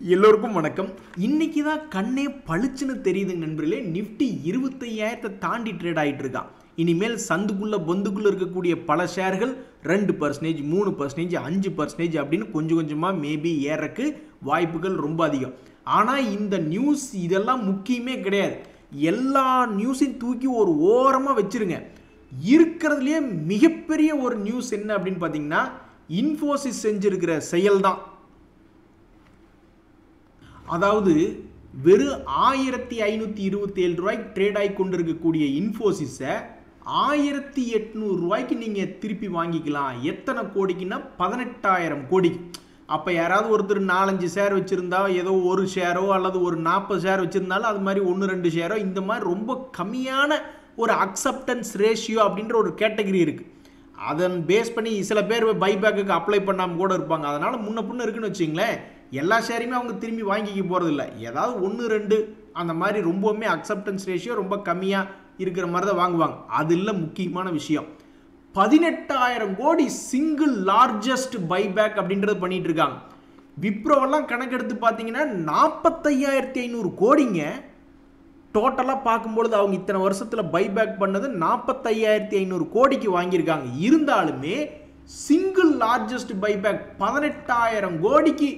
எல்லோருக்கும் வணக்கம். இன்னைக்கு தான் கண்ணே பளிச்சுன்னு தெரியுது நண்பர்களே. நிஃப்டி 25,000 தாண்டி ட்ரேட் ஆகிட்டு இருக்கான். இனிமேல் சந்துக்குள்ள பொந்துக்குள்ள இருக்கக்கூடிய பல ஷேர்கள் 2%, 3%, 5% அப்படின்னு கொஞ்சம் கொஞ்சமாக மேபி ஏறக்கு வாய்ப்புகள் ரொம்ப அதிகம். ஆனால் இந்த நியூஸ் இதெல்லாம் முக்கியமே கிடையாது. எல்லா நியூஸையும் தூக்கி ஒரு ஓரமாக வச்சிருங்க. இருக்கிறதுலேயே மிகப்பெரிய ஒரு நியூஸ் என்ன அப்படின்னு பார்த்தீங்கன்னா, இன்ஃபோசிஸ் செஞ்சிருக்கிற செயல் தான். அதாவது வெறும் 1527 ரூபாய்க்கு ட்ரேட் ஆகி கொண்டிருக்கக்கூடிய இன்ஃபோசிஸை 1800 ரூபாய்க்கு நீங்கள் திருப்பி வாங்கிக்கலாம். எத்தனை கோடிக்குன்னா 18,000 கோடிக்கு. அப்போ யாராவது ஒருத்தர் 4-5 ஷேர் வச்சுருந்தா, ஏதோ ஒரு ஷேரோ அல்லது ஒரு 40 ஷேர் வச்சுருந்தாலும் அது மாதிரி 1-2 ஷேரோ, இந்த மாதிரி ரொம்ப கம்மியான ஒரு அக்செப்டன்ஸ் ரேஷியோ அப்படின்ற ஒரு கேட்டகரி இருக்குது. அதன் பேஸ் பண்ணி சில பேர் பைபேக்குக்கு அப்ளை பண்ணாமல் கூட இருப்பாங்க. அதனால் முன்ன பின்ன இருக்குன்னு வச்சிங்களேன், எல்லா ஷேரையுமே அவங்க திரும்பி வாங்கிக்க போகிறது இல்லை. ஏதாவது 1-2 அந்த மாதிரி ரொம்பவுமே அக்செப்டன்ஸ் ரேஷியோ ரொம்ப கம்மியாக இருக்கிற மாதிரி தான் வாங்குவாங்க. அது இல்லை முக்கியமான விஷயம். 18,000 கோடி சிங்கிள் லார்ஜஸ்ட் பைபேக் அப்படின்றது பண்ணிட்டு இருக்காங்க. விப்ரோவெல்லாம் கணக்கெடுத்து பார்த்தீங்கன்னா 45,500 கோடிங்க. டோட்டலாக பார்க்கும்பொழுது அவங்க இத்தனை வருஷத்தில் பைபேக் பண்ணது 45,500 கோடிக்கு வாங்கியிருக்காங்க. இருந்தாலுமே சிங்கிள் லார்ஜஸ்ட் பைபேக் 18,000 கோடிக்கு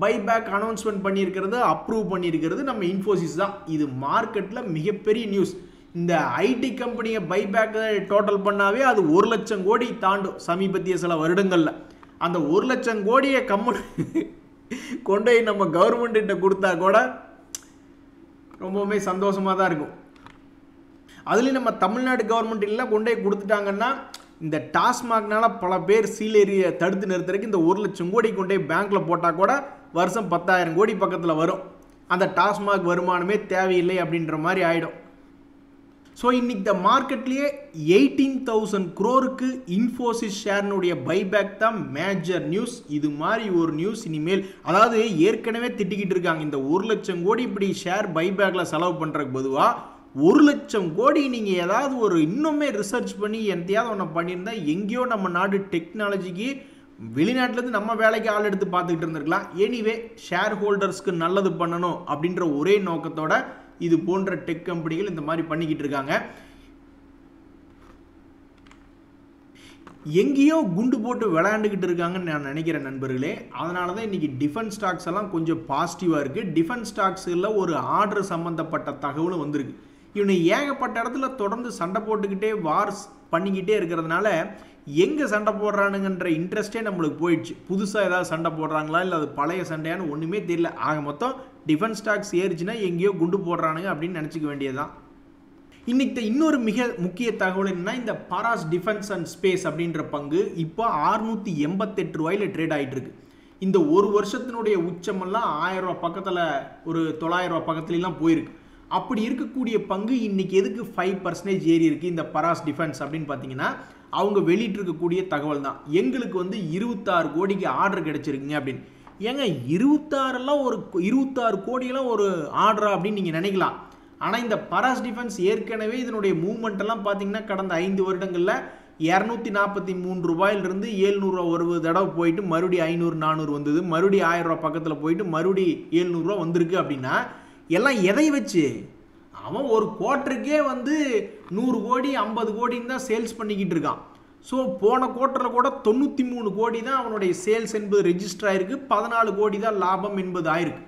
பைபேக் அனௌன்ஸ்மெண்ட் பண்ணியிருக்கிறது, அப்ரூவ் பண்ணியிருக்கிறது நம்ம இன்ஃபோசிஸ் தான். இது மார்க்கெட்டில் மிகப்பெரிய நியூஸ். இந்த ஐடி கம்பெனியை பைபேக் டோட்டல் பண்ணாவே அது 1 லட்சம் கோடி தாண்டும் சமீபத்திய சில வருடங்களில். அந்த 1 லட்சம் கோடியை கொண்டு போய் நம்ம கவர்மெண்ட்ட கொடுத்தா கூட ரொம்பவுமே சந்தோஷமாக தான் இருக்கும். அதுலேயும் நம்ம தமிழ்நாடு கவர்மெண்ட் எல்லாம் கொண்டு போய் கொடுத்துட்டாங்கன்னா, இந்த டாஸ்மாக்னால பல பேர் சீலேரியை தடுத்து நிறுத்துறதுக்கு இந்த 1 லட்சம் கோடி கொண்டு போய் பேங்க்கில் போட்டால் கூட வருஷம் 10,000 கோடி பக்கத்தில் வரும். அந்த டாஸ்மாக் வருமானமே தேவையில்லை அப்படின்ற மாதிரி ஆகிடும். ஸோ இன்னைக்கு இந்த மார்க்கெட்லேயே 18,000 crore இன்ஃபோசிஸ் ஷேர்னுடைய பைபேக் தான் மேஜர் நியூஸ். இது மாதிரி ஒரு நியூஸ் இனிமேல், அதாவது ஏற்கனவே திட்டிக்கிட்டு இருக்காங்க, இந்த 1 லட்சம் கோடி இப்படி ஷேர் பைபேக்கில் செலவு பண்ணுறதுக்கு பொதுவாக 1 லட்சம் கோடி நீங்கள் ஏதாவது ஒரு இன்னுமே ரிசர்ச் பண்ணி எந்தையாவது ஒன்று பண்ணியிருந்தா, எங்கேயோ நம்ம நாடு டெக்னாலஜிக்கு வெளிநாட்டிலேருந்து நம்ம வேலைக்கு ஆள் எடுத்து பார்த்துக்கிட்டு இருந்திருக்கலாம். எனிவே ஷேர் ஹோல்டர்ஸ்க்கு நல்லது பண்ணணும் அப்படின்ற ஒரே நோக்கத்தோட இது போன்ற டெக் கம்பெனிகள் இந்த மாதிரி பண்ணிக்கிட்டு இருக்காங்க. எங்கேயோ குண்டு போட்டு விளையாண்டுக்கிட்டு இருக்காங்கன்னு நான் நினைக்கிறேன் நண்பர்களே. அதனால தான் இன்றைக்கி டிஃபென்ஸ் ஸ்டாக்ஸ் எல்லாம் கொஞ்சம் பாசிட்டிவாக இருக்குது. டிஃபென்ஸ் ஸ்டாக்ஸில் ஒரு ஆர்டர் சம்மந்தப்பட்ட தகவலும் வந்திருக்கு. இவனை ஏகப்பட்ட இடத்துல தொடர்ந்து சண்டை போட்டுக்கிட்டே வார்ஸ் பண்ணிக்கிட்டே இருக்கிறதுனால எங்கே சண்டை போடுறானுங்கன்ற இன்ட்ரெஸ்டே நம்மளுக்கு போயிடுச்சு. புதுசாக ஏதாவது சண்டை போடுறாங்களா இல்லை அது பழைய சண்டையான்னு ஒன்றுமே தெரியல. ஆக மொத்தம் டிஃபென்ஸ் ஸ்டாக்ஸ் ஏறிச்சுன்னா எங்கேயோ குண்டு போடுறானுங்க அப்படின்னு நினச்சிக்க வேண்டியதுதான். இன்னைக்கு இன்னொரு மிக முக்கிய தகவல் என்னன்னா, இந்த பாராஸ் டிஃபென்ஸ் அண்ட் ஸ்பேஸ் அப்படின்ற பங்கு இப்போ 688 ரூபாயில் ட்ரேட் ஆகிட்டு இருக்கு. இந்த ஒரு வருஷத்தினுடைய உச்சமெல்லாம் 1000 ரூபா பக்கத்தில், ஒரு 900 ரூபா பக்கத்துலாம் போயிருக்கு. அப்படி இருக்கக்கூடிய பங்கு இன்னைக்கு எதுக்கு 5% ஏறி இருக்கு இந்த பராஸ் டிஃபென்ஸ் அப்படின்னு பார்த்தீங்கன்னா, அவங்க வெளியிட்டு இருக்கக்கூடிய தகவல் தான். எங்களுக்கு 26 கோடிக்கு ஆர்டர் கிடைச்சிருக்குங்க அப்படின்னு. ஏங்க 26 கோடியெல்லாம் ஒரு ஆர்டரா அப்படின்னு நீங்கள் நினைக்கலாம். ஆனால் இந்த பராஸ் டிஃபென்ஸ் ஏற்கனவே இதனுடைய மூவ்மெண்ட் எல்லாம் பார்த்தீங்கன்னா கடந்த 5 வருடங்களில் 243 ரூபாயிலிருந்து 700 ரூபா ஒரு தடவை போயிட்டு மறுபடியும் 500-400 வந்தது, மறுபடியும் 1000 ரூபா பக்கத்தில் போயிட்டு மறுபடியும் 700 ரூபா வந்திருக்கு. அப்படின்னா எல்லாம் எதை வச்சு? அவன் ஒரு குவார்ட்டருக்கே 100 கோடி 50 கோடின்னு தான் சேல்ஸ் பண்ணிக்கிட்டு இருக்கான். ஸோ போன குவார்ட்டரில் கூட 93 கோடி தான் அவனுடைய சேல்ஸ் என்பது ரெஜிஸ்டர் ஆயிருக்கு, 14 கோடி தான் லாபம் என்பது ஆயிருக்கு.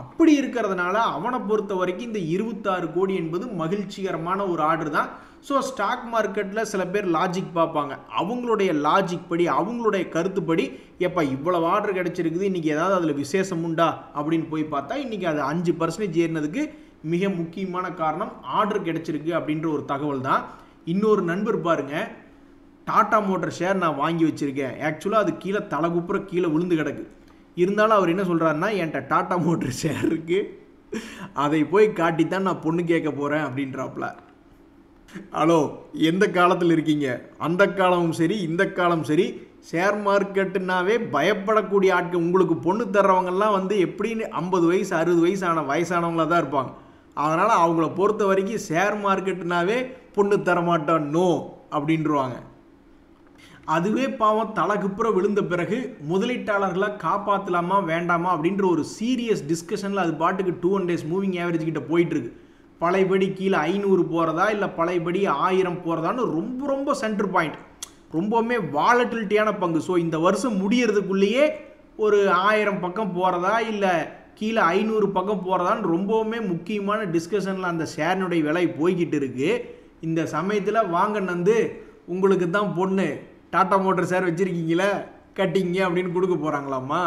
அப்படி இருக்கிறதுனால அவனை பொறுத்த வரைக்கும் இந்த 26 கோடி என்பது மகிழ்ச்சிகரமான ஒரு ஆர்டர் தான். ஸோ ஸ்டாக் மார்க்கெட்டில் சில பேர் லாஜிக் பார்ப்பாங்க. அவங்களுடைய லாஜிக் படி, அவங்களுடைய கருத்துப்படி, எப்போ இவ்வளோ ஆர்டர் கிடைச்சிருக்குது, இன்றைக்கி ஏதாவது அதில் விசேஷம் உண்டா அப்படின்னு போய் பார்த்தா இன்றைக்கி அது 5% ஏறினதுக்கு மிக முக்கியமான காரணம் ஆர்டர் கிடைச்சிருக்கு அப்படின்ற ஒரு தகவல் தான். இன்னொரு நண்பர் பாருங்க, டாடா மோட்டர் ஷேர் நான் வாங்கி வச்சுருக்கேன், ஆக்சுவலாக அது கீழே தலைகுப்புற கீழே விழுந்து கிடக்கு. இருந்தாலும் அவர் என்ன சொல்கிறாருன்னா, என்கிட்ட டாடா மோட்டர் ஷேர் இருக்குது, அதை போய் காட்டித்தான் நான் பொண்ணு கேட்க போகிறேன் அப்படின்றாப்புல. ஹலோ, எந்த காலத்தில் இருக்கீங்க? அந்த காலமும் சரி இந்த காலம் சரி, ஷேர் மார்க்கெட்டுனாவே பயப்படக்கூடிய ஆட்கள். உங்களுக்கு பொண்ணு தர்றவங்கெல்லாம் எப்படின்னு 50 வயசு 60 வயசானவங்களாக தான் இருப்பாங்க. அதனால் அவங்கள பொறுத்த வரைக்கும் ஷேர் மார்க்கெட்டுனாவே பொண்ணு தரமாட்டோம், நோ அப்படின்றாங்க. அதுவே பாவம் தலைக்குப்புற விழுந்த பிறகு முதலீட்டாளர்களை காப்பாற்றலாமா வேண்டாமா அப்படின்ற ஒரு சீரியஸ் டிஸ்கஷனில் அது பாட்டுக்கு 2 days மூவிங் ஆவரேஜ் கிட்ட போயிட்டுருக்கு. பழையபடி கீழே 500 போகிறதா இல்லை பழையபடி 1000 போகிறதான்னு ரொம்ப ரொம்ப சென்டர் பாயிண்ட், ரொம்பவுமே வாலட்டிலிட்டியான பங்கு. ஸோ இந்த வருஷம் முடியறதுக்குள்ளேயே ஒரு 1000 பக்கம் போகிறதா இல்லை கீழே 500 பக்கம் போகிறதான்னு ரொம்பவுமே முக்கியமான டிஸ்கஷனில் அந்த ஷேரினுடைய விலை போய்கிட்டு இருக்கு. இந்த சமயத்தில் வாங்க நந்து உங்களுக்கு தான் பொண்ணு, டாடா மோட்டர் ஷேர் வச்சுருக்கீங்களே கட்டிங்க அப்படின்னு கொடுக்க போகிறாங்களாமா.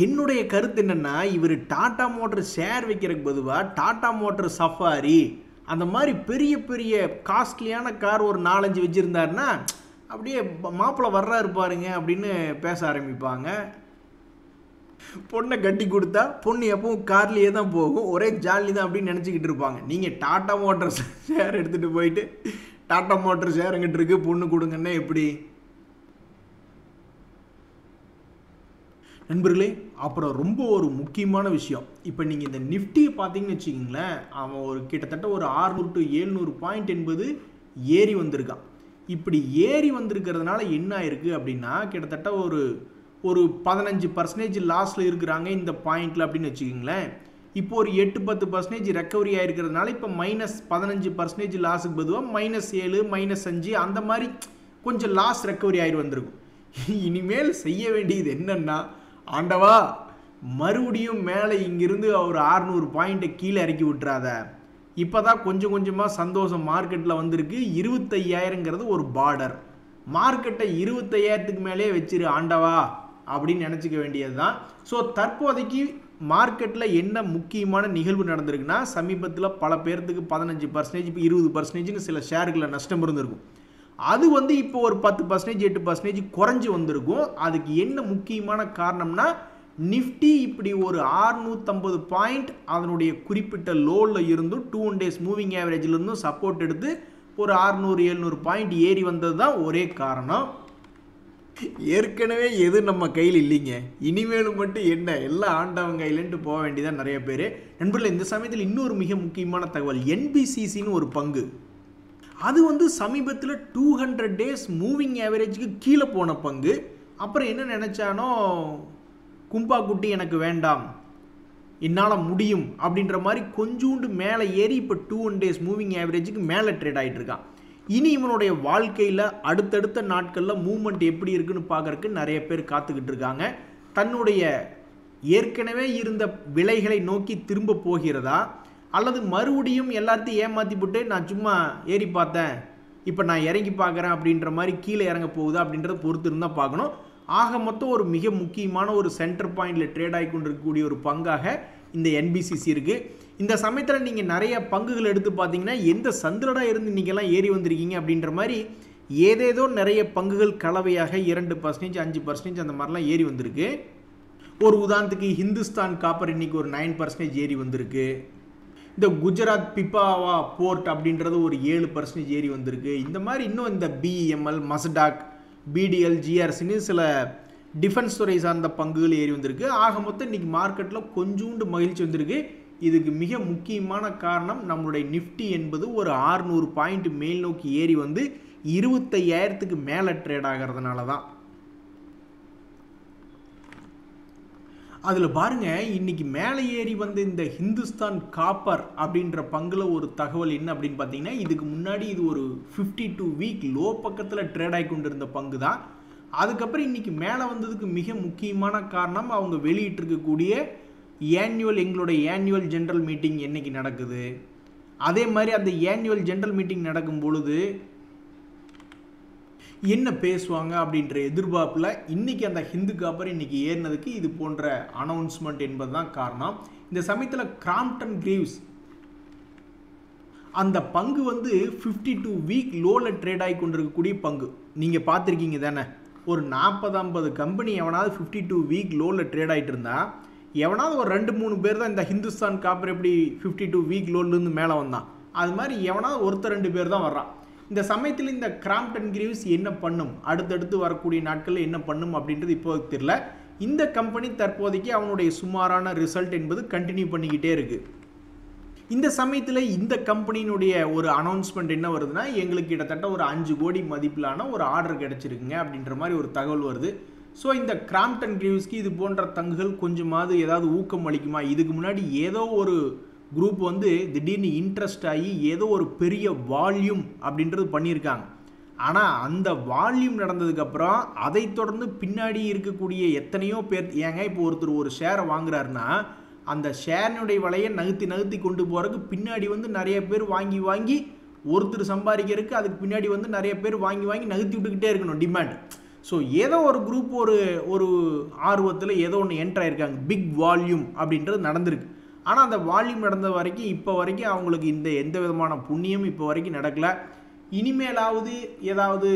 என்னுடைய கருத்து என்னென்னா, இவர் டாடா மோட்டர் ஷேர் வைக்கிறதுக்கு பொதுவாக டாடா மோட்டர் சஃபாரி அந்த மாதிரி பெரிய பெரிய காஸ்ட்லியான கார் ஒரு 4-5 வச்சுருந்தாருன்னா அப்படியே மாப்பிள்ளை வர்றாரு பாருங்க அப்படின்னு பேச ஆரம்பிப்பாங்க. பொண்ணை கட்டி கொடுத்தா பொண்ணு எப்பவும் கார்லேயே தான் போகும், ஒரே ஜாலி தான் அப்படின்னு நினச்சிக்கிட்டு இருப்பாங்க. நீங்கள் டாடா மோட்டர் ஷேர் எடுத்துகிட்டு போயிட்டு டாடா மோட்டர் ஷேர் எங்கிட்ட இருக்கு பொண்ணு கொடுங்கன்னா எப்படி நண்பர்களே? அப்புறம் ரொம்ப ஒரு முக்கியமான விஷயம், இப்போ நீங்கள் இந்த நிஃப்டியை பார்த்தீங்கன்னு வச்சுக்கிங்களேன், அவன் ஒரு கிட்டத்தட்ட ஒரு 600 to 700 பாயிண்ட் என்பது ஏறி வந்திருக்கான். இப்படி ஏறி வந்திருக்கிறதுனால என்ன ஆயிருக்கு அப்படின்னா, கிட்டத்தட்ட ஒரு 15% லாஸில் இருக்கிறாங்க இந்த பாயிண்டில் அப்படின்னு வச்சுக்கிங்களேன். இப்போ ஒரு 8-10% ரெக்கவரி ஆகிருக்கிறதுனால இப்போ -15% லாஸுக்கு பொதுவாக -7 -5 அந்த மாதிரி கொஞ்சம் லாஸ் ரெக்கவரி ஆகி வந்திருக்கும். இனிமேல் செய்ய வேண்டியது என்னன்னா, ஆண்டவா மறுபடியும் மேலே இங்கிருந்து ஒரு 600 பாயிண்ட்டை கீழே இறக்கி விட்டுறாத. இப்போ தான் கொஞ்சம் கொஞ்சமாக சந்தோஷம் மார்க்கெட்டில் வந்திருக்கு. 25,000ங்கிறது ஒரு பார்டர், மார்க்கெட்டை 25,000க்கு மேலே வச்சிரு ஆண்டவா அப்படின்னு நினச்சிக்க வேண்டியது தான். ஸோ தற்போதைக்கு மார்க்கெட்டில் என்ன முக்கியமான நிகழ்வு நடந்திருக்குன்னா, சமீபத்தில் பல பேர்த்துக்கு 15%, இப்போ 20%ன்னு சில ஷேர்களில் நஷ்டம் இருந்திருக்கும். அது இப்போ ஒரு 10%, 8% குறைஞ்சி வந்திருக்கும். அதுக்கு என்ன முக்கியமான காரணம்னா, நிஃப்டி இப்படி ஒரு 650 பாயிண்ட் அதனுடைய குறிப்பிட்ட லோவில் இருந்தும் 2 days மூவிங் ஆவரேஜிலிருந்தும் சப்போர்ட் எடுத்து ஒரு 600-700 பாயிண்ட் ஏறி வந்தது தான் ஒரே காரணம். ஏற்கனவே எது நம்ம கையில் இல்லைங்க, இனிமேலும் மட்டும் என்ன எல்லாம் ஆண்டவங்க கையிலன்ட்டு போக வேண்டியதான் நிறைய பேர். நண்பர்களே, இந்த சமயத்தில் இன்னொரு மிக முக்கியமான தகவல், NBCCன்னு ஒரு பங்கு, அது சமீபத்தில் 200 days மூவிங் ஆவரேஜுக்கு கீழே போன பங்கு. அப்புறம் என்ன நினச்சானோ, கும்பா குட்டி எனக்கு வேண்டாம், என்னால் முடியும் அப்படின்ற மாதிரி கொஞ்சோண்டு மேலே ஏறி இப்போ 2 days மூவிங் ஆவரேஜுக்கு மேலே ட்ரேட் ஆகிட்டு இருக்கான். இனி இவனுடைய வாழ்க்கையில் அடுத்தடுத்த நாட்களில் மூவ்மெண்ட் எப்படி இருக்குன்னு பார்க்கறதுக்கு நிறைய பேர் காத்துக்கிட்டு இருக்காங்க. தன்னுடைய ஏற்கனவே இருந்த விலைகளை நோக்கி திரும்ப போகிறதா, அல்லது மறுபடியும் எல்லாத்தையும் ஏமாற்றி போட்டு நான் சும்மா ஏறி பார்த்தேன் இப்போ நான் இறங்கி பார்க்குறேன் அப்படின்ற மாதிரி கீழே இறங்க போகுதா அப்படின்றத பொறுத்து இருந்தால் பார்க்கணும். ஆக மொத்தம் ஒரு மிக முக்கியமான ஒரு சென்டர் பாயிண்டில் ட்ரேட் ஆகி கொண்டிருக்கக்கூடிய ஒரு பங்காக இந்த NBCC இருக்குது. இந்த சமயத்தில் நீங்கள் நிறைய பங்குகள் எடுத்து பார்த்தீங்கன்னா, எந்த சந்திரடா இருந்து நீங்கள்லாம் ஏறி வந்திருக்கீங்க அப்படின்ற மாதிரி ஏதேதோ நிறைய பங்குகள் கலவையாக 2%, 5% அந்த மாதிரிலாம் ஏறி வந்திருக்கு. ஒரு உதாரணத்துக்கு ஹிந்துஸ்தான் காப்பர் இன்றைக்கி ஒரு 9% ஏறி வந்திருக்கு. இந்த குஜராத் பிபாவா போர்ட் அப்படின்றது ஒரு 7% ஏறி வந்திருக்கு. இந்த மாதிரி இன்னும் இந்த BEML, மஸ்டாக், BDL, GRCன்னு சில டிஃபென்ஸ் துறை சார்ந்த பங்குகள் ஏறி வந்திருக்கு. ஆக மொத்தம் இன்றைக்கி மார்க்கெட்டில் கொஞ்சோண்டு மகிழ்ச்சி வந்திருக்கு. இதுக்கு மிக முக்கியமான காரணம், நம்மளுடைய நிஃப்டி என்பது ஒரு 600 பாயிண்ட் மேல் நோக்கி ஏறி 25,000க்கு மேலே ட்ரேட் ஆகிறதுனால தான். அதில் பாருங்கள், இன்றைக்கி மேலே ஏறி இந்த ஹிந்துஸ்தான் காப்பர் அப்படின்ற பங்கில் ஒரு தகவல் என்ன அப்படின்னு பார்த்தீங்கன்னா, இதுக்கு முன்னாடி இது ஒரு 52 வீக் லோ பக்கத்தில் ட்ரேட் ஆகி கொண்டிருந்த பங்கு தான். அதுக்கப்புறம் இன்றைக்கி மேலே வந்ததுக்கு மிக முக்கியமான காரணம், அவங்க வெளியிட்டிருக்கக்கூடிய எங்களுடைய ஆனுவல் ஜென்ரல் மீட்டிங் என்றைக்கு நடக்குது, அதே மாதிரி அந்த ஆனுவல் ஜென்ரல் மீட்டிங் நடக்கும் பொழுது என்ன பேசுவாங்க அப்படின்ற எதிர்பார்ப்பில் இன்றைக்கி அந்த ஹிந்து காப்பர் இன்றைக்கி ஏறினதுக்கு இது போன்ற அனௌன்ஸ்மெண்ட் என்பது தான் காரணம். இந்த சமயத்தில் கிராம்ப்டன் கிரீவ்ஸ் அந்த பங்கு 52 வீக் லோவில் ட்ரேட் ஆகி கொண்டிருக்கக்கூடிய பங்கு நீங்கள் பார்த்துருக்கீங்க தானே. ஒரு 40-50 கம்பெனி எவனாவது 52 வீக் லோவில் ட்ரேட் ஆகிட்டு இருந்தா, எவனாவது ஒரு 2-3 பேர் தான் இந்த ஹிந்துஸ்தான் காப்பர் எப்படி 52 வீக் லோன்லேருந்து மேலே வந்தான், அது மாதிரி எவனாவது 1-2 பேர் தான் வர்றான். இந்த சமயத்தில் இந்த கிராம்ப்டன் கிரீவ்ஸ் என்ன பண்ணும், அடுத்தடுத்து வரக்கூடிய நாட்களில் என்ன பண்ணும் அப்படின்றது இப்போதைக்கு தெரியல. இந்த கம்பெனி தற்போதைக்கு அவனுடைய சுமாரான ரிசல்ட் என்பது கண்டினியூ பண்ணிக்கிட்டே இருக்குது. இந்த சமயத்தில் இந்த கம்பெனியினுடைய ஒரு அனௌன்ஸ்மெண்ட் என்ன வருதுன்னா, எங்களுக்கு கிட்டத்தட்ட ஒரு 5 கோடி மதிப்பிலான ஒரு ஆர்டர் கிடைச்சிருக்குங்க அப்படின்ற மாதிரி ஒரு தகவல் வருது. ஸோ இந்த கிராம்ப்டன் கிரீவ்ஸ்க்கு இது போன்ற தங்குகள் கொஞ்சமாவது ஏதாவது ஊக்கம் அளிக்குமா? இதுக்கு முன்னாடி ஏதோ ஒரு குரூப் வந்து திடீர்னு இன்ட்ரெஸ்ட் ஆகி ஏதோ ஒரு பெரிய வால்யூம் அப்படின்றது பண்ணியிருக்காங்க. ஆனால் அந்த வால்யூம் நடந்ததுக்கப்புறம் அதை தொடர்ந்து பின்னாடி இருக்கக்கூடிய எத்தனையோ பேர், ஏங்க இப்போ ஒருத்தர் ஒரு ஷேரை வாங்குறாருன்னா அந்த ஷேரினுடைய விலையை நகர்த்தி கொண்டு போகிறதுக்கு பின்னாடி வந்து நிறைய பேர் வாங்கி ஒருத்தர் சம்பாதிக்கிறதுக்கு அதுக்கு பின்னாடி வந்து நிறைய பேர் வாங்கி நகர்த்தி விட்டுக்கிட்டே இருக்கணும் டிமாண்ட். ஸோ ஏதோ ஒரு குரூப் ஒரு ஆர்வத்தில் ஏதோ ஒன்று என்டர் ஆயிருக்காங்க, பிக் வால்யூம் அப்படின்றது நடந்திருக்கு. ஆனால் அந்த வால்யூம் நடந்த வரைக்கும் இப்போ வரைக்கும் அவங்களுக்கு எந்த விதமான புண்ணியம் இப்போ வரைக்கும் நடக்கலை. இனிமேலாவது ஏதாவது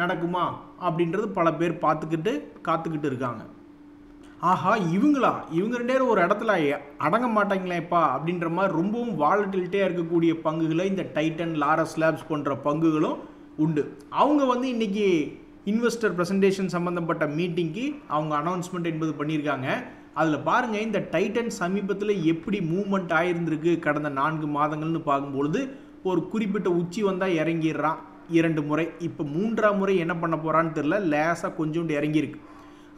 நடக்குமா அப்படின்றது பல பேர் காத்துக்கிட்டு இருக்காங்க. ஆஹா, இவங்க 2 பேரும் ஒரு இடத்துல அடங்க மாட்டாங்களேப்பா அப்படின்ற மாதிரி ரொம்பவும் வாலட்டிலிட்டியாக இருக்கக்கூடிய பங்குகளை இந்த டைட்டன், லாரஸ் லேப்ஸ் போன்ற பங்குகளும் உண்டு. அவங்க வந்து இன்னைக்கு இன்வெஸ்டர் ப்ரெசன்டேஷன் சம்மந்தப்பட்ட மீட்டிங்க்கு அவங்க அனௌன்ஸ்மெண்ட் என்பது பண்ணியிருக்காங்க. அதில் பாருங்கள், இந்த டைட்டன் சமீபத்தில் எப்படி மூவ்மெண்ட் ஆகிருந்திருக்கு கடந்த 4 மாதங்கள்னு பார்க்கும்பொழுது ஒரு குறிப்பிட்ட உச்சி வந்தால் இறங்கிடுறான் 2 முறை. இப்போ 3ஆம் முறை என்ன பண்ண போகிறான்னு தெரில, லேசாக கொஞ்சோண்டு இறங்கியிருக்கு.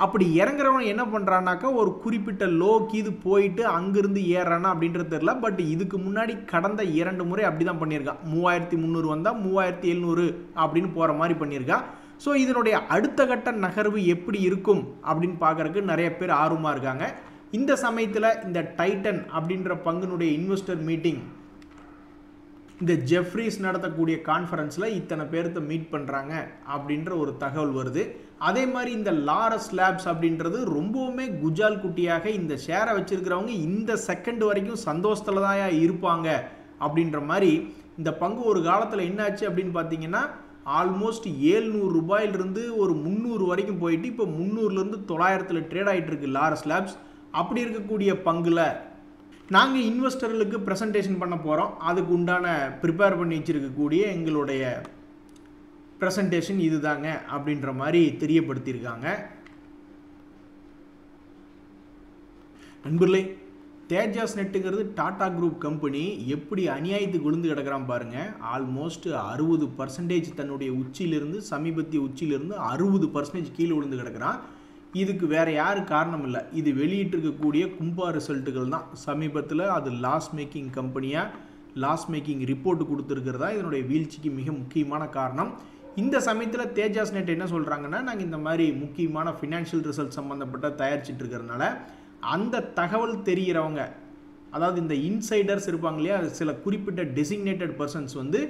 அப்படி இறங்குறவன் என்ன பண்ணுறான்னாக்கா ஒரு குறிப்பிட்ட லோக்கு இது போயிட்டு அங்கிருந்து ஏறானா அப்படின்றது தெரில. பட் இதுக்கு முன்னாடி கடந்த 2 முறை அப்படி தான் பண்ணியிருக்கான். 3300 வந்தால் 3700 அப்படின்னு போகிற மாதிரி பண்ணியிருக்கான். ஸோ இதனுடைய அடுத்த கட்ட நகர்வு எப்படி இருக்கும் அப்படின்னு பார்க்குறதுக்கு நிறைய பேர் ஆர்வமாக இருக்காங்க. இந்த சமயத்தில் இந்த டைட்டன் அப்படின்ற பங்குனுடைய இன்வெஸ்டர் மீட்டிங் இந்த ஜெஃப்ரீஸ் நடத்தக்கூடிய கான்ஃபரன்ஸில் இத்தனை பேர்த்த மீட் பண்ணுறாங்க அப்படின்ற ஒரு தகவல் வருது. அதே மாதிரி இந்த லாரஸ் லேப்ஸ் அப்படின்றது ரொம்பவுமே குஜால் குட்டியாக இந்த ஷேரை வச்சிருக்கிறவங்க இந்த செகண்ட் வரைக்கும் சந்தோஷத்தில் தான் இருப்பாங்க அப்படின்ற மாதிரி. இந்த பங்கு ஒரு காலத்தில் என்னாச்சு அப்படின்னு பார்த்தீங்கன்னா ஆல்மோஸ்ட் 700 ரூபாயிலிருந்து ஒரு 300 வரைக்கும் போயிட்டு இப்போ 300லேருந்து 900 ட்ரேட் ஆகிட்டு இருக்கு லாரஸ் லேப்ஸ். அப்படி இருக்கக்கூடிய பங்குல நாங்கள் இன்வெஸ்டர்களுக்கு ப்ரெசன்டேஷன் பண்ண போகிறோம். அதுக்கு உண்டான ப்ரிப்பேர் பண்ணி வச்சுருக்கக்கூடிய எங்களுடைய ப்ரெசன்டேஷன் இதுதாங்க அப்படின்ற மாதிரி தெரியப்படுத்தியிருக்காங்க. நண்பர்களே, தேஜாஸ் நெட்டுங்கிறது டாடா குரூப் கம்பெனி எப்படி அநியாயத்துக்கு விழுந்து கிடக்கிறான் பாருங்கள். ஆல்மோஸ்ட் 60% தன்னுடைய உச்சியிலிருந்து, சமீபத்திய உச்சியிலிருந்து 60% கீழே விழுந்து கிடக்கிறான். இதுக்கு வேறு யார் காரணம் இல்லை, இது வெளியிட்டிருக்கக்கூடிய கும்பா ரிசல்ட்டுகள் தான். சமீபத்தில் அது லாஸ் மேக்கிங் கம்பெனியாக லாஸ் மேக்கிங் ரிப்போர்ட் கொடுத்துருக்கிறதா இதனுடைய வீழ்ச்சிக்கு மிக முக்கியமான காரணம். இந்த சமயத்தில் தேஜாஸ் நெட் என்ன சொல்கிறாங்கன்னா, நாங்கள் இந்த மாதிரி முக்கியமான ஃபினான்ஷியல் ரிசல்ட் சம்மந்தப்பட்ட தயாரிச்சிட்டு இருக்கிறதுனால அந்த தகவல் தெரிகிறவங்க, அதாவது இந்த இன்சைடர்ஸ் இருப்பாங்க இல்லையா, சில குறிப்பிட்ட டெசிக்னேட்டட் பர்சன்ஸ் வந்து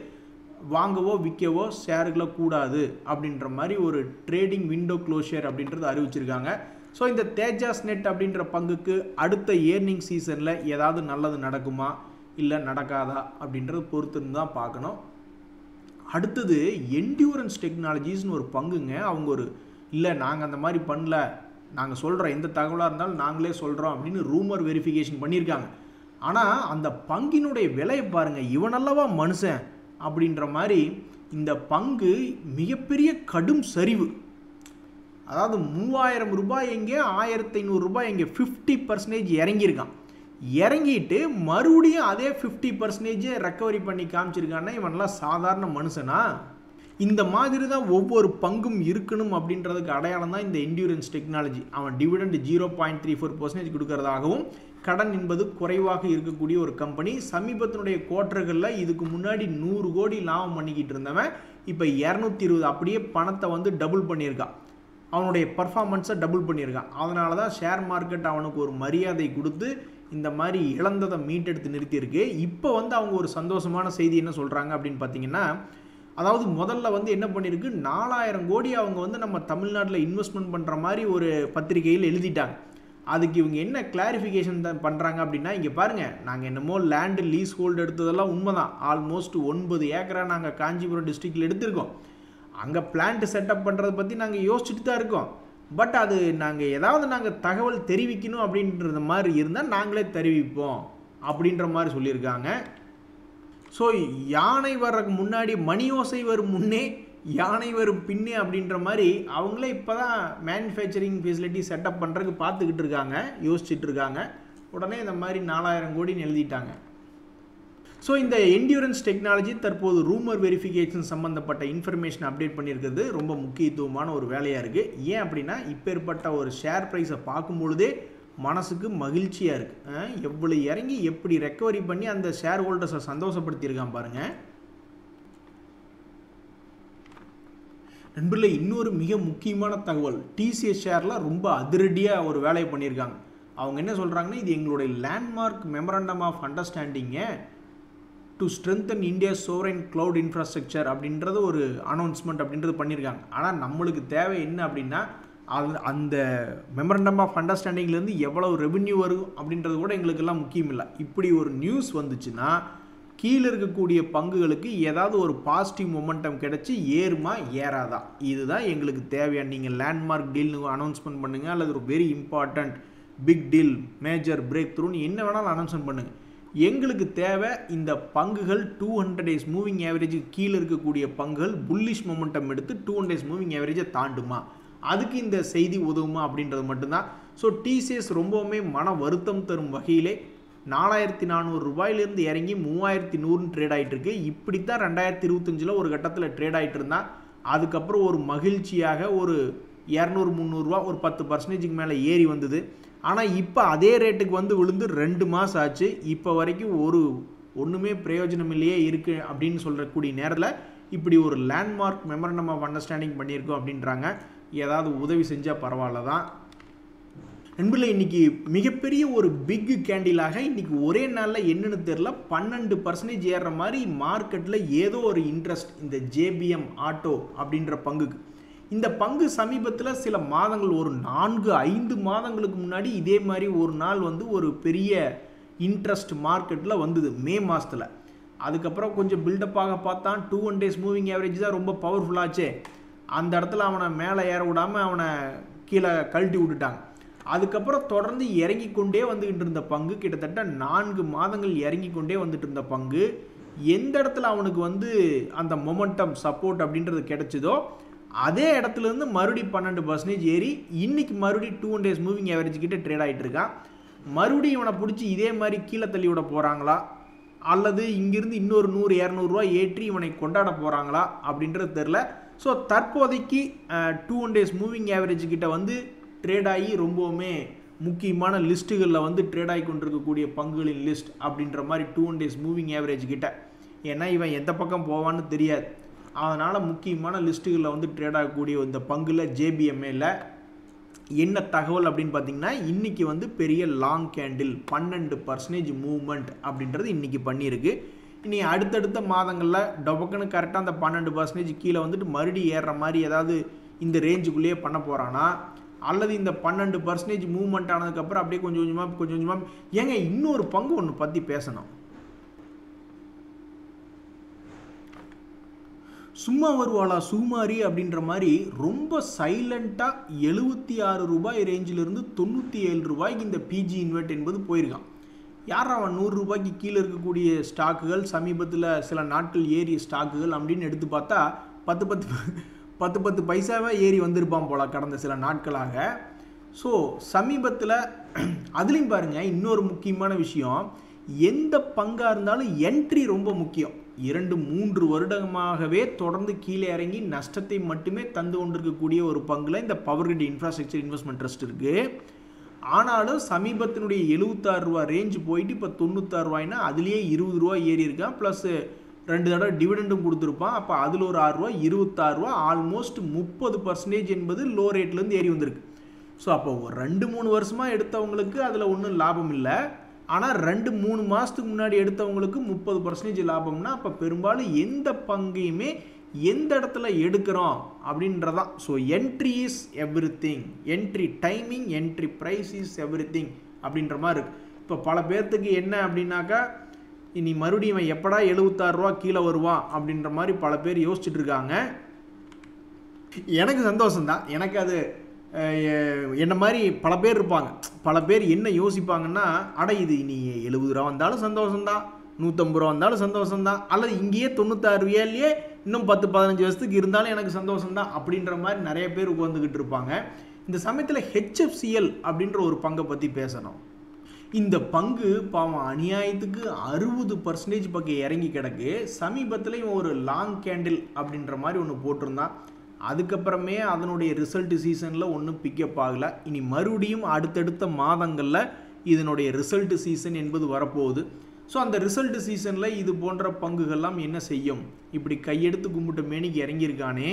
வாங்கவோ விற்கவோ ஷேருகளை கூடாது அப்படின்ற மாதிரி ஒரு ட்ரேடிங் விண்டோ க்ளோஷர் அப்படின்றது அறிவிச்சிருக்காங்க. ஸோ இந்த தேஜாஸ் நெட் அப்படின்ற பங்குக்கு அடுத்த ஏர்னிங் சீசனில் ஏதாவது நல்லது நடக்குமா இல்லை நடக்காதா அப்படின்றது பொறுத்துன்னு தான் பார்க்கணும். அடுத்தது என்டியூரன்ஸ் டெக்னாலஜிஸ்னு ஒரு பங்குங்க. அவங்க இல்லை நாங்கள் அந்த மாதிரி பண்ணல, நாங்கள் சொல்கிறோம் எந்த தகவலாக இருந்தாலும் நாங்களே சொல்கிறோம் அப்படின்னு ரூமர் வெரிஃபிகேஷன் பண்ணியிருக்காங்க. ஆனால் அந்த பங்கினுடைய விலையை பாருங்கள், இவனல்லவா மனுஷன் அப்படின்ற மாதிரி இந்த பங்கு மிகப்பெரிய கடும் சரிவு. அதாவது 3000 ரூபாய் எங்கே 1500 ரூபாய் எங்கே 50% இறங்கியிருக்கான். இறங்கிட்டு மறுபடியும் அதே 50% ரெக்கவரி பண்ணி காமிச்சிருக்கான்னா இவனெல்லாம் சாதாரண மனுஷனா? இந்த மாதிரி தான் ஒவ்வொரு பங்கும் இருக்கணும் அப்படின்றதுக்கு அடையாளம் தான் இந்த என்டியூரன்ஸ் டெக்னாலஜி. அவன் டிவிடெண்ட் 0.34% கொடுக்கறதாகவும் கடன் என்பது குறைவாக இருக்கக்கூடிய ஒரு கம்பெனி. சமீபத்தினுடைய குவார்ட்டர்களில் இதுக்கு முன்னாடி 100 கோடி லாபம் பண்ணிக்கிட்டு இருந்தவன் இப்போ 220 அப்படியே பணத்தை வந்து டபுள் பண்ணியிருக்கான். அவனுடைய பர்ஃபார்மன்ஸை டபுள் பண்ணியிருக்கான். அதனால தான் ஷேர் மார்க்கெட் அவனுக்கு ஒரு மரியாதை கொடுத்து இந்த மாதிரி இழந்ததை மீட்டெடுத்து நிறுத்தியிருக்கு. இப்போ வந்து அவங்க ஒரு சந்தோஷமான செய்தி என்ன சொல்கிறாங்க அப்படின்னு பார்த்தீங்கன்னா, அதாவது முதல்ல வந்து என்ன பண்ணியிருக்கு, 4000 கோடி அவங்க வந்து நம்ம தமிழ்நாட்டில் இன்வெஸ்ட்மெண்ட் பண்ணுற மாதிரி ஒரு பத்திரிகையில் எழுதிட்டாங்க. அதுக்கு இவங்க என்ன கிளாரிஃபிகேஷன் தான் பண்ணுறாங்க அப்படின்னா, இங்கே பாருங்கள், நாங்கள் என்னமோ லேண்டு லீஸ் ஹோல்டு எடுத்ததெல்லாம் உண்மை தான். ஆல்மோஸ்ட் 9 ஏக்கராக நாங்கள் காஞ்சிபுரம் டிஸ்ட்ரிக்டில் எடுத்திருக்கோம். அங்கே பிளான்ட் செட்டப் பண்ணுறதை பற்றி நாங்கள் யோசிச்சுட்டு தான் இருக்கோம். பட் அது நாங்கள் தகவல் தெரிவிக்கணும் அப்படின்றது மாதிரி இருந்தால் நாங்களே தெரிவிப்போம் அப்படின்ற மாதிரி சொல்லியிருக்காங்க. ஸோ யானை வர்றதுக்கு முன்னாடி மணி ஓசை வரும் முன்னே யானை வரும் பின்னே அப்படின்ற மாதிரி அவங்களே இப்போ தான் மேனுஃபேக்சரிங் ஃபெசிலிட்டி செட்டப் பண்ணுறதுக்கு பார்த்துக்கிட்டு இருக்காங்க, யோசிச்சுட்டு இருக்காங்க. உடனே இந்த மாதிரி 4000 கோடின்னு எழுதிட்டாங்க. ஸோ இந்த என்டியூரன்ஸ் டெக்னாலஜி தற்போது ரூமர் வெரிஃபிகேஷன் சம்மந்தப்பட்ட இன்ஃபர்மேஷன் அப்டேட் பண்ணியிருக்கிறது ரொம்ப முக்கியத்துவமான ஒரு வேலையாக இருக்குது. ஏன் அப்படின்னா இப்பேற்பட்ட ஒரு ஷேர் ப்ரைஸை பார்க்கும்பொழுதே மனசுக்கு மகிழ்ச்சியாக இருக்குது. எவ்வளோ இறங்கி எப்படி ரெக்கவரி பண்ணி அந்த ஷேர் ஹோல்டர்ஸை சந்தோஷப்படுத்தியிருக்கான் பாருங்கள். நண்பர்களே, இன்னொரு மிக முக்கியமான தகவல், டிசிஎஸ் ஷேரில் ரொம்ப அதிரடியாக ஒரு வேலையை பண்ணியிருக்காங்க. அவங்க என்ன சொல்கிறாங்கன்னா, இது எங்களுடைய லேண்ட்மார்க் மெமரண்டம் ஆஃப் அண்டர்ஸ்டாண்டிங்கை to strengthen India sovereign cloud infrastructure அப்படின்றது ஒரு அனௌன்ஸ்மெண்ட் அப்படின்றது பண்ணியிருக்காங்க. ஆனால் நம்மளுக்கு தேவை என்ன அப்படின்னா, அந்த மெமரண்டம் ஆஃப் அண்டர்ஸ்டாண்டிங்லேருந்து எவ்வளவு ரெவென்யூ வரும் அப்படின்றது கூட எங்களுக்கெல்லாம் முக்கியம் இல்லை. இப்படி ஒரு நியூஸ் வந்துச்சுன்னா கீழே இருக்கக்கூடிய பங்குகளுக்கு ஏதாவது ஒரு பாசிட்டிவ் மொமெண்டம் கிடைச்சி ஏறுமா ஏறாதா, இதுதான் எங்களுக்கு தேவையான. நீங்கள் லேண்ட்மார்க் டீல்னு அனௌன்ஸ்மெண்ட் பண்ணுங்கள், அல்லது ஒரு very important big deal major break த்ரூன்னு என்ன வேணாலும் அனௌன்ஸ்மெண்ட் பண்ணுங்கள். எங்களுக்கு தேவை இந்த பங்குகள் 200 days மூவிங் ஆவரேஜ் கீழே இருக்கக்கூடிய பங்குகள் புல்லிஷ் மொமெண்டம் எடுத்து 200 days மூவிங் ஆவரேஜை தாண்டுமா, அதுக்கு இந்த செய்தி உதவுமா அப்படின்றது மட்டும்தான். ஸோ டிசிஎஸ் ரொம்பவுமே மன வருத்தம் தரும் வகையிலே 4400 ரூபாயிலிருந்து இறங்கி 3100 ட்ரேட் ஆகிட்டு இருக்கு. இப்படித்தான் 2025 ஒரு கட்டத்தில் ட்ரேட் ஆகிட்டு இருந்தா. அதுக்கப்புறம் ஒரு மகிழ்ச்சியாக ஒரு 200-300 ரூபா ஒரு 10% மேலே ஏறி வந்தது. ஆனால் இப்போ அதே ரேட்டுக்கு வந்து விழுந்து 2 மாதம் ஆச்சு. இப்போ வரைக்கும் ஒன்றுமே பிரயோஜனம் இல்லையே இருக்குது அப்படின்னு சொல்லக்கூடிய நேரத்தில் இப்படி ஒரு லேண்ட்மார்க் மெமரண்டம் ஆஃப் அண்டர்ஸ்டாண்டிங் பண்ணியிருக்கோம் அப்படின்றாங்க. ஏதாவது உதவி செஞ்சால் பரவாயில்ல தான். நண்பர்களே, இன்றைக்கி மிகப்பெரிய ஒரு பிக் கேண்டிலாக இன்றைக்கி ஒரே நாளில் என்னென்னு தெரில 12% ஏறுற மாதிரி மார்க்கெட்டில் ஏதோ ஒரு இன்ட்ரெஸ்ட் இந்த ஜேபிஎம் ஆட்டோ அப்படின்ற பங்குக்கு. இந்த பங்கு சமீபத்தில் சில மாதங்கள் ஒரு 4-5 மாதங்களுக்கு முன்னாடி இதே மாதிரி ஒரு நாள் வந்து ஒரு பெரிய இன்ட்ரெஸ்ட் மார்க்கெட்டில் வந்தது மே மாதத்தில். அதுக்கப்புறம் கொஞ்சம் பில்டப்பாக பார்த்தான். 200 days மூவிங் ஆவரேஜ் தான் ரொம்ப பவர்ஃபுல்லாச்சே, அந்த இடத்துல அவனை மேலே ஏற விடாமல் அவனை கீழே கழட்டி விட்டுட்டாங்க. அதுக்கப்புறம் தொடர்ந்து இறங்கி கொண்டே வந்துக்கிட்டு இருந்த பங்கு, கிட்டத்தட்ட 4 மாதங்கள் இறங்கி கொண்டே வந்துட்டு இருந்த பங்கு, எந்த இடத்துல அவனுக்கு வந்து அந்த மொமெண்டம் சப்போர்ட் அப்படின்றது கிடைச்சதோ அதே இடத்துலேருந்து மறுபடியும் 12% ஏறி இன்னைக்கு மறுபடியும் 200 days மூவிங் ஆவரேஜ் கிட்ட ட்ரேட் ஆகிட்டு இருக்கான். மறுபடியும் இவனை பிடிச்சி இதே மாதிரி கீழே தள்ளி விட போகிறாங்களா, அல்லது இங்கிருந்து இன்னொரு 100-200 ரூபா ஏற்றி இவனை கொண்டாட போகிறாங்களா அப்படின்றது தெரில. ஸோ தற்போதைக்கு 200 days மூவிங் ஆவரேஜ் கிட்ட வந்து ட்ரேட் ஆகி ரொம்பவுமே முக்கியமான லிஸ்ட்டுகளில் வந்து ட்ரேட் ஆகி கொண்டிருக்கக்கூடிய பங்குகளின் லிஸ்ட் அப்படின்ற மாதிரி 200 days மூவிங் ஆவரேஜ் கிட்ட. ஏன்னா இவன் எந்த பக்கம் போவான்னு தெரியாது, அதனால் முக்கியமான லிஸ்ட்டுகளில் வந்து ட்ரேட் ஆகக்கூடிய இந்த பங்குல ஜேபிஎம்ஏல என்ன தகவல் அப்படின்னு பார்த்தீங்கன்னா, இன்றைக்கி வந்து பெரிய லாங் கேண்டில் 12% மூவ்மெண்ட் அப்படின்றது இன்றைக்கி பண்ணியிருக்கு. இனி அடுத்தடுத்த மாதங்களில் டொபக்குன்னு கரெக்டாக அந்த 12% கீழே வந்துட்டு மறுபடியும் ஏறுற மாதிரி ஏதாவது இந்த ரேஞ்சுக்குள்ளேயே பண்ண போகிறானா, அல்லது இந்த 12% மூவ்மெண்ட் ஆனதுக்கப்புறம் அப்படியே கொஞ்சம் கொஞ்சமாக ஏங்க இன்னொரு பங்கு ஒன்று பற்றி பேசணும். சும்மா வருவாளா சுமாரி அப்படின்ற மாதிரி ரொம்ப சைலண்ட்டாக 76 ரூபாய் ரேஞ்சிலிருந்து 97 ரூபாய்க்கு இந்த பிஜி இன்வெர்ட் என்பது போயிருக்கான். யார் அவன் 100 ரூபாய்க்கு கீழே இருக்கக்கூடிய ஸ்டாக்குகள், சமீபத்தில் சில நாட்கள் ஏறிய ஸ்டாக்குகள் அப்படின்னு எடுத்து பார்த்தா 10 பைசாவே ஏறி வந்திருப்பான் போல கடந்த சில நாட்களாக. ஸோ சமீபத்தில் அதுலேயும் பாருங்கள், இன்னொரு முக்கியமான விஷயம், எந்த பங்காக இருந்தாலும் என்ட்ரி ரொம்ப முக்கியம். 2-3 வருடமாகவே தொடர்ந்து கீழே இறங்கி நஷ்டத்தை மட்டுமே தந்து கொண்டிருக்கக்கூடிய ஒரு பங்குல இந்த power grid infrastructure investment trust இருக்குது. ஆனாலும் சமீபத்தினுடைய 76 ரூபா ரேஞ்சு போயிட்டு இப்போ 96 ரூபாய்னா அதுலேயே 20 ரூபா ஏறி இருக்கான். ப்ளஸ் 2 தடவை டிவிடெண்டும் கொடுத்துருப்பான். அப்போ அதில் ஒரு 6 ரூபா 26 ரூபா, ஆல்மோஸ்ட் 30% என்பது லோ ரேட்லேருந்து ஏறி வந்திருக்கு. ஸோ அப்போ ஒரு 2-3 வருஷமாக எடுத்தவங்களுக்கு அதில் ஒன்றும் லாபம் இல்லை. ஆனால் 2-3 மாதத்துக்கு முன்னாடி எடுத்தவங்களுக்கு 30% லாபம்னா அப்போ பெரும்பாலும் எந்த பங்கையுமே எந்த இடத்துல எடுக்கிறோம் அப்படின்றதான். So entry is everything, entry timing, entry price is everything அப்படின்ற மாதிரி இருக்குது. இப்போ பல பேர்த்துக்கு என்ன அப்படின்னாக்கா, இனி மறுபடியும் எப்படா 76 ரூபா கீழே வருவான் அப்படின்ற மாதிரி பல பேர் யோசிச்சுட்டு இருக்காங்க. எனக்கு சந்தோஷம்தான். எனக்கு அது என்ன மாதிரி பல பேர் இருப்பாங்க. பல பேர் என்ன யோசிப்பாங்கன்னா, அட இது இனி 70 ரூபா வந்தாலும் சந்தோஷம்தான், 150 ரூபா வந்தாலும் சந்தோஷம்தான், அல்லது இங்கேயே 96 ரூபாயிலேயே இன்னும் 10-15 வருஷத்துக்கு இருந்தாலும் எனக்கு சந்தோஷம்தான் அப்படின்ற மாதிரி நிறைய பேர் உட்காந்துக்கிட்டு இருப்பாங்க. இந்த சமயத்தில் ஹெச்எஃப்சிஎல் அப்படின்ற ஒரு பங்கை பற்றி பேசணும். இந்த பங்கு பாவம் அநியாயத்துக்கு 60% பக்கம் இறங்கி கிடக்கு. சமீபத்தில் ஒரு லாங் கேண்டில் அப்படின்ற மாதிரி ஒன்று போட்டிருந்தான். அதுக்கப்புறமே அதனுடைய ரிசல்ட் சீசனில் ஒன்றும் பிக்கப் ஆகலை. இனி மறுபடியும் அடுத்தடுத்த மாதங்களில் இதனுடைய ரிசல்ட் சீசன் என்பது வரப்போகுது. ஸோ அந்த ரிசல்ட் சீசனில் இது போன்ற பங்குகள்லாம் என்ன செய்யும்? இப்படி கையெடுத்து கும்பிட்டு மேனிக்கு இறங்கியிருக்கானே,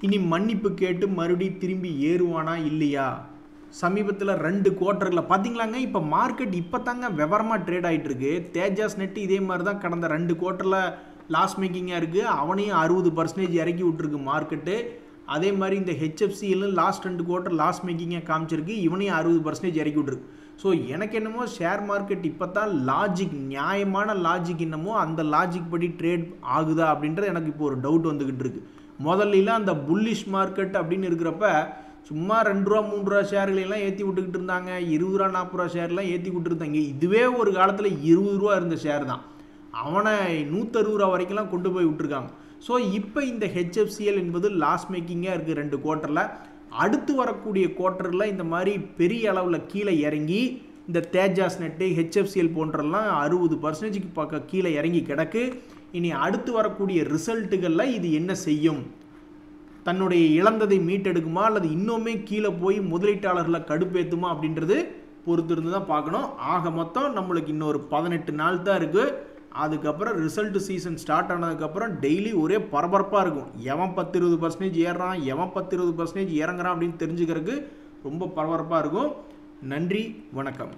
இனி மன்னிப்பு கேட்டு மறுபடியும் திரும்பி ஏறுவானா இல்லையா? சமீபத்தில் 2 குவார்ட்டரில் பார்த்தீங்களாங்க, இப்போ மார்க்கெட் இப்போ தாங்க விவரமாக ட்ரேட் ஆகிட்டு இருக்கு. தேஜாஸ் நெட் இதே மாதிரி தான் கடந்த 2 குவார்ட்டரில் லாஸ் மேக்கிங்காக இருக்குது. அவனையும் 60% இறக்கி விட்டுருக்கு மார்க்கெட்டு. அதே மாதிரி இந்த ஹெச்எஃப்சியில் லாஸ்ட் 2 குவார்ட்டர் லாஸ் மேக்கிங்காக காமிச்சிருக்கு. இவனையும் 60% இறக்கி விட்டுருக்கு. ஸோ எனக்கு என்னமோ ஷேர் மார்க்கெட் இப்போ தான் லாஜிக், நியாயமான லாஜிக் என்னமோ அந்த லாஜிக் படி ட்ரேட் ஆகுதா அப்படின்றது எனக்கு இப்போ ஒரு டவுட் வந்துக்கிட்டு இருக்கு. முதல்லாம் அந்த புல்லிஷ் மார்க்கெட் அப்படின்னு இருக்கிறப்ப சும்மா 2 ரூபா 3 ரூபா ஷேர்களெல்லாம் ஏற்றி விட்டுக்கிட்டு இருந்தாங்க. 20 ரூபா 40 ரூபா ஷேர்லாம் ஏற்றி விட்டுருந்தாங்க. இதுவே ஒரு காலத்தில் 20 ரூபா இருந்த ஷேர் தான். அவனை 160 ரூபா வரைக்கும்லாம் கொண்டு போய் விட்டுருக்காங்க. ஸோ இப்போ இந்த ஹெச்எஃப்சிஎல் என்பது லாஸ் மேக்கிங்காக இருக்குது 2 குவார்ட்டரில். அடுத்து வரக்கூடிய குவார்ட்டரில் இந்த மாதிரி பெரிய அளவில் கீழே இறங்கி இந்த தேஜாஸ் நெட்டு ஹெச்எஃப்சிஎல் போன்றெல்லாம் 60% பக்கம் கீழே இறங்கி கிடக்கு. இனி அடுத்து வரக்கூடிய ரிசல்ட்டுகளில் இது என்ன செய்யும்? தன்னுடைய இழந்ததை மீட்டெடுக்குமா அல்லது இன்னுமே கீழே போய் முதலீட்டாளர்களை கடுப்பேற்றுமா அப்படின்றது பொறுத்திருந்து தான் பார்க்கணும். ஆக மொத்தம் நம்மளுக்கு இன்னொரு 18 நாள் தான் இருக்குது. அதுக்கப்புறம் ரிசல்ட் சீசன் ஸ்டார்ட் ஆனதுக்கப்புறம் டெய்லி ஒரே பரபரப்பாக இருக்கும். எவன் 10-20% ஏறுறான், எவன் 10-20% இறங்குறான் அப்படின்னு தெரிஞ்சுக்கிறதுக்கு ரொம்ப பரபரப்பாக இருக்கும். நன்றி, வணக்கம்.